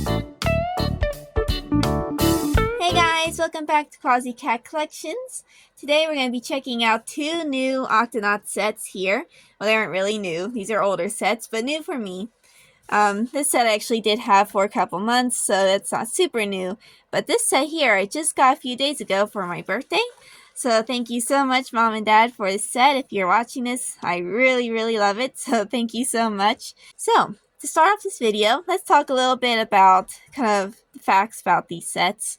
Hey guys, welcome back to Clausy Cat Collections. Today we're going to be checking out two new Octonaut sets here. Well, they aren't really new. These are older sets, but new for me. This set I actually did have for a couple months, so that's not super new. But this set here I just got a few days ago for my birthday. So thank you so much, Mom and Dad, for this set. If you're watching this, I really love it, so thank you so much. So, to start off this video, let's talk a little bit about kind of the facts about these sets.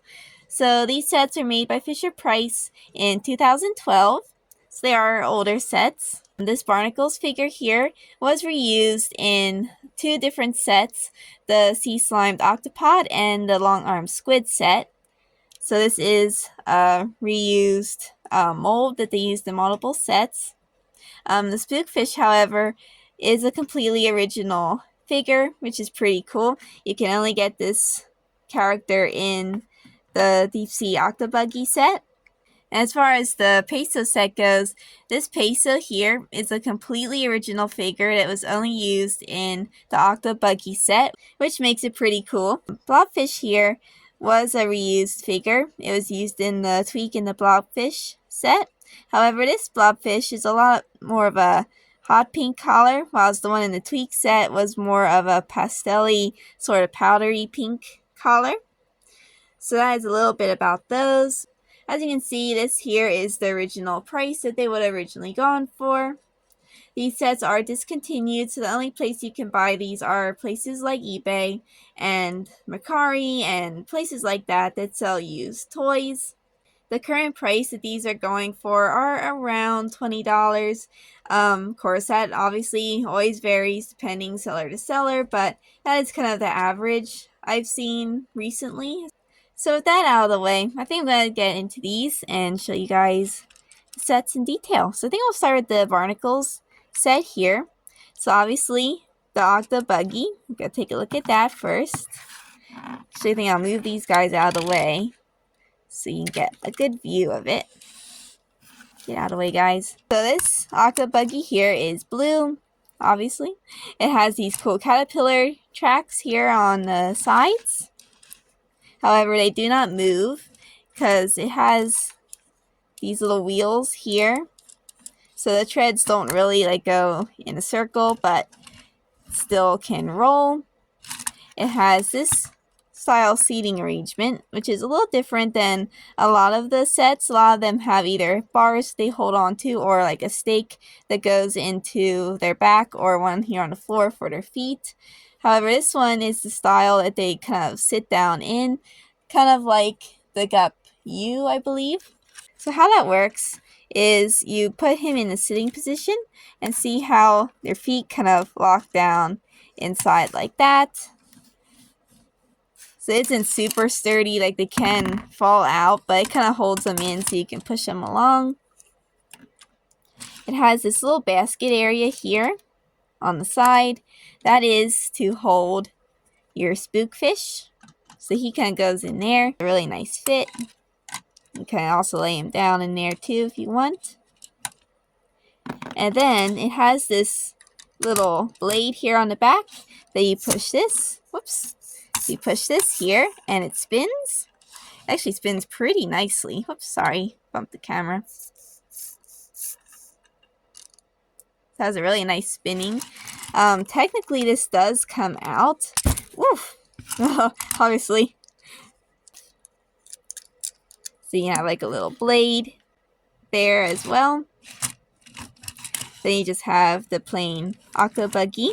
So these sets are made by Fisher-Price in 2012, so they are older sets. This Barnacles figure here was reused in two different sets, the Sea Slimed Octopod and the Long Armed Squid set. So this is a reused mold that they used in multiple sets. The Spookfish, however, is a completely original figure, which is pretty cool. You can only get this character in the Deep Sea Buggy set. And as far as the Peso set goes, this Peso here is a completely original figure that was only used in the Buggy set, which makes it pretty cool. Blobfish here was a reused figure. It was used in the Tweak and the Blobfish set. However, this Blobfish is a lot more of a hot pink color, whilst the one in the Tweak set was more of a pastel-y, sort of powdery pink color. So that is a little bit about those. As you can see, this here is the original price that they would have originally gone for. These sets are discontinued, so the only place you can buy these are places like eBay and Mercari and places like that that sell used toys. The current price that these are going for are around $20. Of course, that obviously always varies depending seller to seller, but that is kind of the average I've seen recently. So with that out of the way, I think I'm going to get into these and show you guys the sets in detail. So I think I'll start with the Barnacles set here. So obviously, the Buggy. I'm going to take a look at that first. Actually, I think I'll move these guys out of the way so you can get a good view of it. Get out of the way, guys. So this Buggy here is blue, obviously. It has these cool caterpillar tracks here on the sides. However, they do not move because it has these little wheels here. So the treads don't really go in a circle, but still can roll. It has this style seating arrangement, which is a little different than a lot of the sets. A lot of them have either bars they hold on to or like a stake that goes into their back or one here on the floor for their feet. However, this one is the style that they kind of sit down in, kind of like the Gup U, I believe. So how that works is you put him in a sitting position and see how their feet kind of lock down inside like that. So it isn't super sturdy, like they can fall out, but it kind of holds them in so you can push them along. It has this little basket area here on the side. That is to hold your Spookfish. So he kind of goes in there. A really nice fit. You can also lay him down in there too if you want. And then it has this little blade here on the back that you push this. Whoops. You push this here and it spins. It actually spins pretty nicely. Whoops, sorry. Bumped the camera. It has a really nice spinning. Technically this does come out. Woof. Obviously. So you have like a little blade there as well. Then you just have the plain Buggy.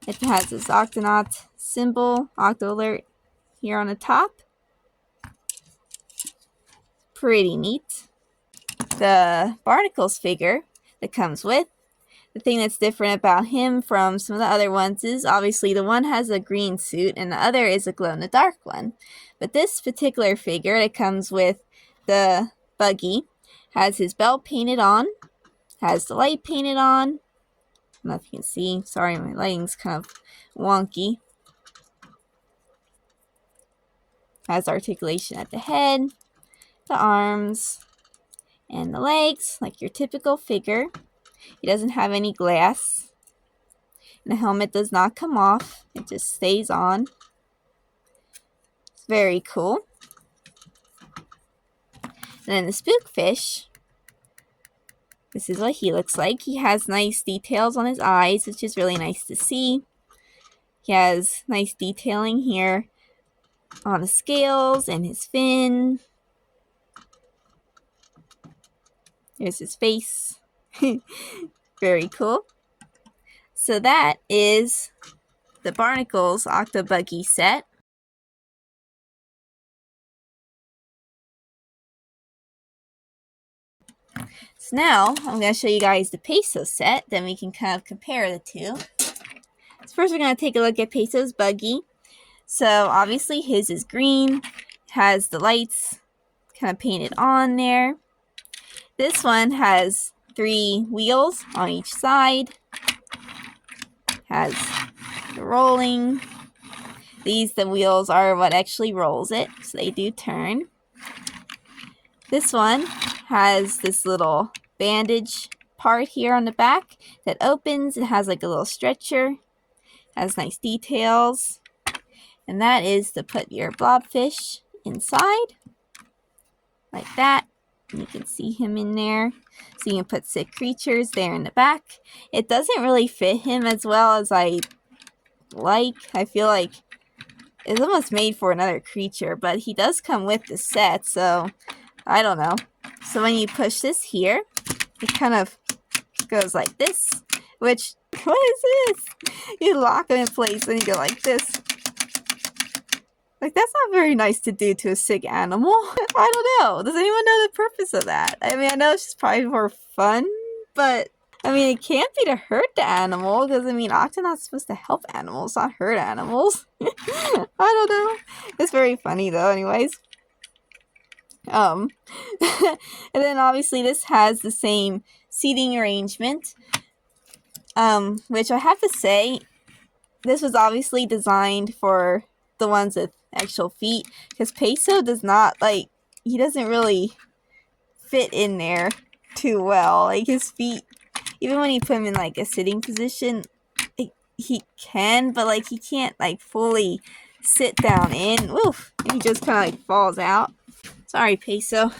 It has this Octonaut symbol, Octo-Alert, here on the top. Pretty neat. The Barnacles figure that comes with. The thing that's different about him from some of the other ones is obviously the one has a green suit and the other is a glow-in-the-dark one. But this particular figure that comes with the Buggy has his belt painted on, has the light painted on. I don't know if you can see. Sorry, my lighting's kind of wonky. Has articulation at the head, the arms, and the legs, like your typical figure. He doesn't have any glass. And the helmet does not come off. It just stays on. It's very cool. And then the spookfish, this is what he looks like. He has nice details on his eyes, which is really nice to see. He has nice detailing here on the scales and his fin. There's his face. Very cool. So that is the Barnacles Buggy set. So now I'm going to show you guys the Peso set, then we can kind of compare the two. So first we're going to take a look at Peso's Buggy. So obviously his is green, has the lights kind of painted on there. This one has 3 wheels on each side, has the rolling. The wheels are what actually rolls it, so they do turn. This one has this little bandage part here on the back that opens. It has like a little stretcher, has nice details, and that is to put your blobfish inside like that. And you can see him in there, so you can put sick creatures there in the back. It doesn't really fit him as well as I like. I feel like it's almost made for another creature, but he does come with the set, so I don't know. So when you push this here, it kind of goes like this, which, what is this? You lock it in place and you go like this. Like, that's not very nice to do to a sick animal. I don't know. Does anyone know the purpose of that? I mean, I know it's just probably for fun, but I mean, it can't be to hurt the animal, because I mean, Octonauts supposed to help animals, not hurt animals. I don't know. It's very funny though, anyways. And then obviously this has the same seating arrangement, which I have to say, this was obviously designed for the ones with actual feet, because Peso does not, like, he doesn't really fit in there too well. Like, his feet, even when you put him in like a sitting position, he can, but like he can't like fully sit down in. Woof! And he just kind of like falls out. Sorry, Peso.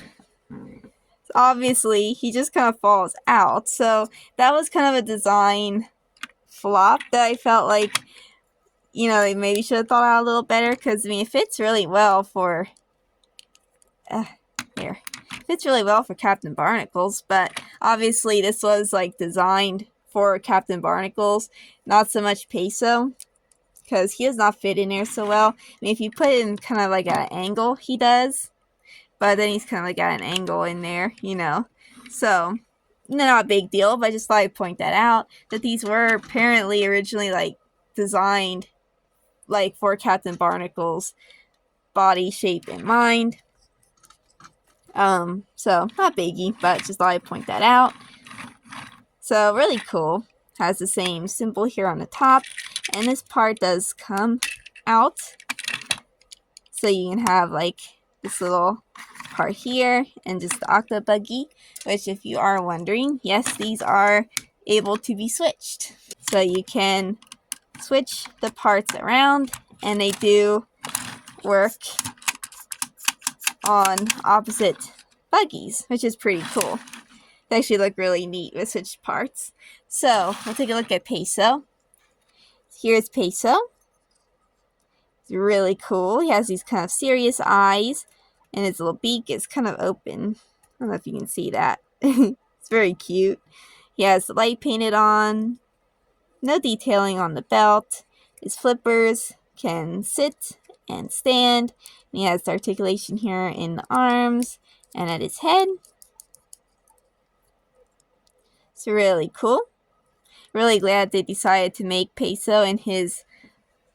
Obviously, he just kind of falls out. So that was kind of a design flop that I felt like, you know, they maybe should have thought out a little better, because I mean, it fits really well for fits really well for Captain Barnacles, but obviously this was like designed for Captain Barnacles, not so much Peso, because he does not fit in there so well. I mean, if you put it in kind of like at an angle, he does, but then he's kind of like at an angle in there, you know. So, not a big deal, but I just thought I'd point that out, that these were apparently originally like designed like for Captain Barnacles' body shape in mind. So not biggie, but just thought I'd point that out. So really cool. Has the same symbol here on the top, and this part does come out, so you can have like this little part here and just the Buggy, which, if you are wondering, yes, these are able to be switched. So you can switch the parts around, and they do work on opposite buggies, which is pretty cool. They actually look really neat with switched parts. So we'll take a look at Peso. Here's Peso. It's really cool. He has these kind of serious eyes, and his little beak is kind of open. I don't know if you can see that. It's very cute. He has the light painted on. No detailing on the belt. His flippers can sit and stand. And he has the articulation here in the arms and at his head. It's really cool. Really glad they decided to make Peso in his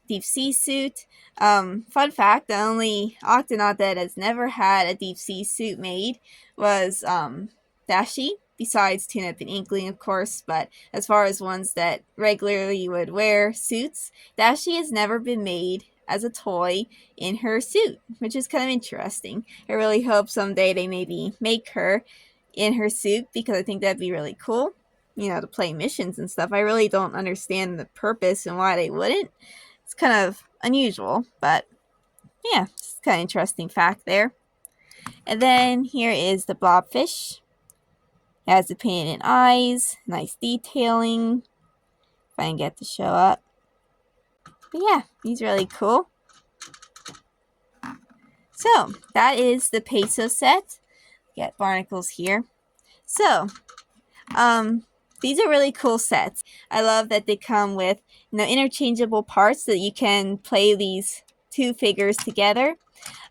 deep sea suit. Fun fact, the only Octonaut that has never had a deep sea suit made was Dashi, besides Tune-Up and Inkling, of course. But as far as ones that regularly would wear suits, Dashi has never been made as a toy in her suit, which is kind of interesting. I really hope someday they maybe make her in her suit, because I think that'd be really cool. to play missions and stuff. I really don't understand the purpose and why they wouldn't. It's kind of unusual, but yeah, it's kind of interesting fact there. And then here is the blobfish. It has the painted eyes, nice detailing. If I can get to show up. But yeah, he's really cool. So that is the Peso set. Get Barnacles here. So, these are really cool sets. I love that they come with interchangeable parts so that you can play these two figures together.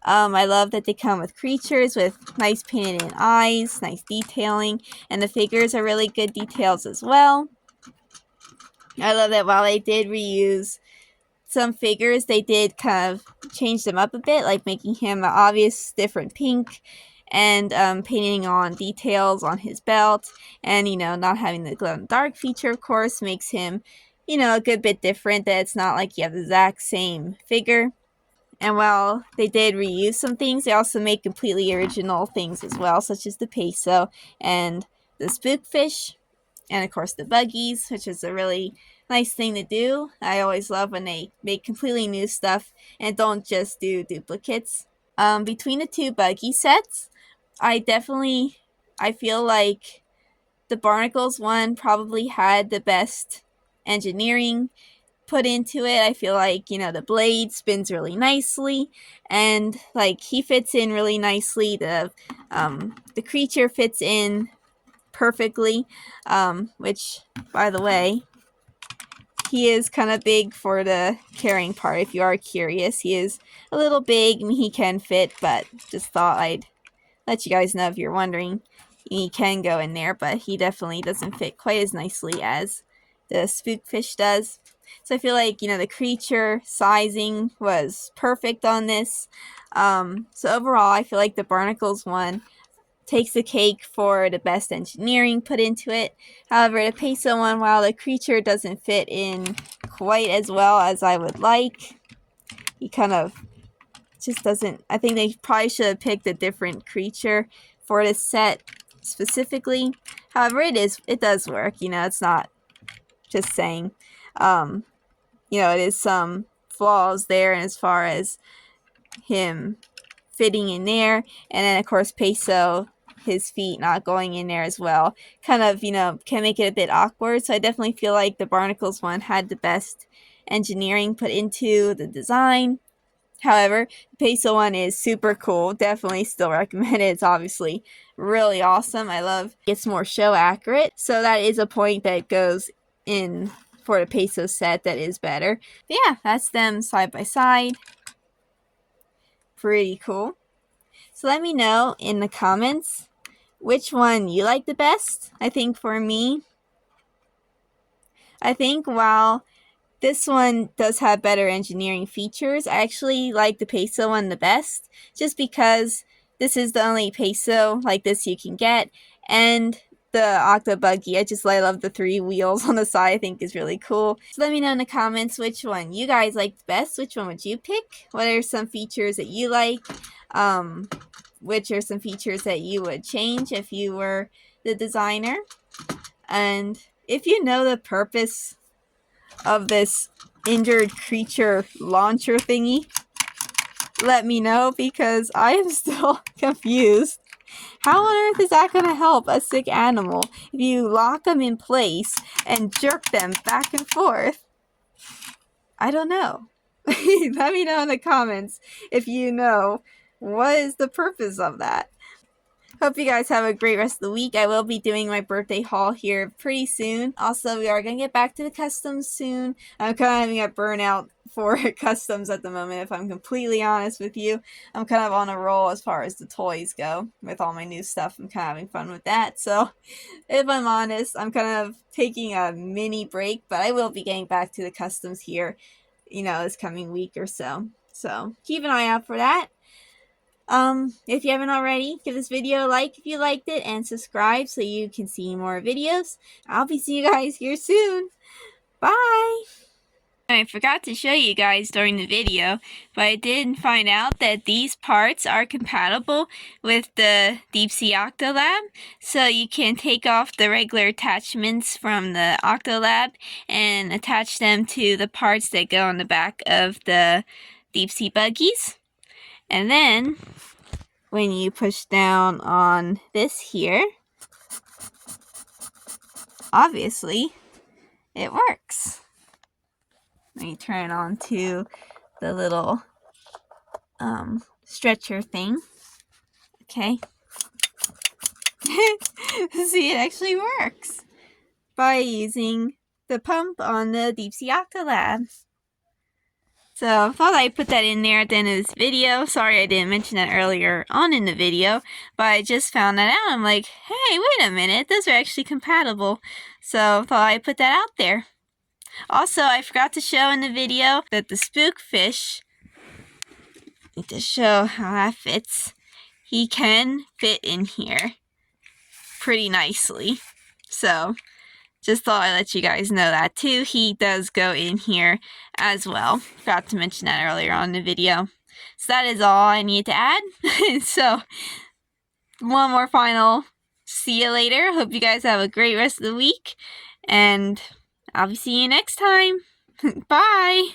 I love that they come with creatures with nice painted in eyes, nice detailing, and the figures are really good details as well. I love that while they did reuse some figures, they did kind of change them up a bit, like making him an obvious different pink and painting on details on his belt, and not having the glow in the dark feature, of course, makes him a good bit different, that it's not like you have the exact same figure. And while they did reuse some things, they also made completely original things as well, such as the Peso and the Spookfish, and of course the Buggies, which is a really nice thing to do. I always love when they make completely new stuff and don't just do duplicates. Between the two Buggy sets, I feel like the Barnacles one probably had the best engineering put into it. I feel like, the blade spins really nicely, and like he fits in really nicely. The creature fits in perfectly, which, by the way, he is kind of big for the carrying part. If you are curious, he is a little big. I mean, he can fit, but just thought I'd let you guys know if you're wondering. He can go in there, but he definitely doesn't fit quite as nicely as the Spookfish does. So I feel like, the creature sizing was perfect on this. So overall, I feel like the Barnacles one takes the cake for the best engineering put into it. However, the Peso one, while the creature doesn't fit in quite as well as I would like, he kind of just doesn't. I think they probably should have picked a different creature for this set specifically. However, it does work. It's not just saying. It is some flaws there, and as far as him fitting in there, and then of course Peso, his feet not going in there as well, kind of can make it a bit awkward. So I definitely feel like the Barnacles one had the best engineering put into the design. However, the Peso one is super cool. Definitely still recommend it. It's obviously really awesome. I love it's more show accurate, so that is a point that goes in for the Peso set that is better. But yeah, that's them side by side. Pretty cool. So let me know in the comments which one you like the best. I think for me, while this one does have better engineering features, I actually like the Peso one the best, just because this is the only Peso like this you can get, and the Buggy, I love the 3 wheels on the side. I think is really cool. So let me know in the comments which one you guys liked best. Which one would you pick? What are some features that you like? Which are some features that you would change if you were the designer? And if you know the purpose of this injured creature launcher thingy, let me know, because I am still confused. How on earth is that going to help a sick animal if you lock them in place and jerk them back and forth? I don't know. Let me know in the comments if you know what is the purpose of that. Hope you guys have a great rest of the week. I will be doing my birthday haul here pretty soon. Also, we are going to get back to the customs soon. I'm kind of having a burnout for customs at the moment, if I'm completely honest with you. I'm kind of on a roll as far as the toys go with all my new stuff. I'm kind of having fun with that. So, if I'm honest, I'm kind of taking a mini break, but I will be getting back to the customs here, this coming week or so. So, keep an eye out for that. If you haven't already, give this video a like if you liked it, and subscribe so you can see more videos. I'll be seeing you guys here soon. Bye! I forgot to show you guys during the video, but I did find out that these parts are compatible with the Deep Sea Octolab, so you can take off the regular attachments from the Octolab and attach them to the parts that go on the back of the Deep Sea Buggies. And then, when you push down on this here, obviously, it works. Let me turn it on to the little stretcher thing. Okay. See, it actually works by using the pump on the Deep Sea Octolab. So I thought I'd put that in there at the end of this video. Sorry I didn't mention that earlier on in the video, but I just found that out. I'm like, hey, wait a minute, those are actually compatible. So I thought I'd put that out there. Also, I forgot to show in the video that the spook fish, to show how that fits, he can fit in here pretty nicely. So, just thought I'd let you guys know that too. He does go in here as well. Forgot to mention that earlier on in the video. So that is all I need to add. So, one more final see you later. Hope you guys have a great rest of the week. And I'll be seeing you next time. Bye!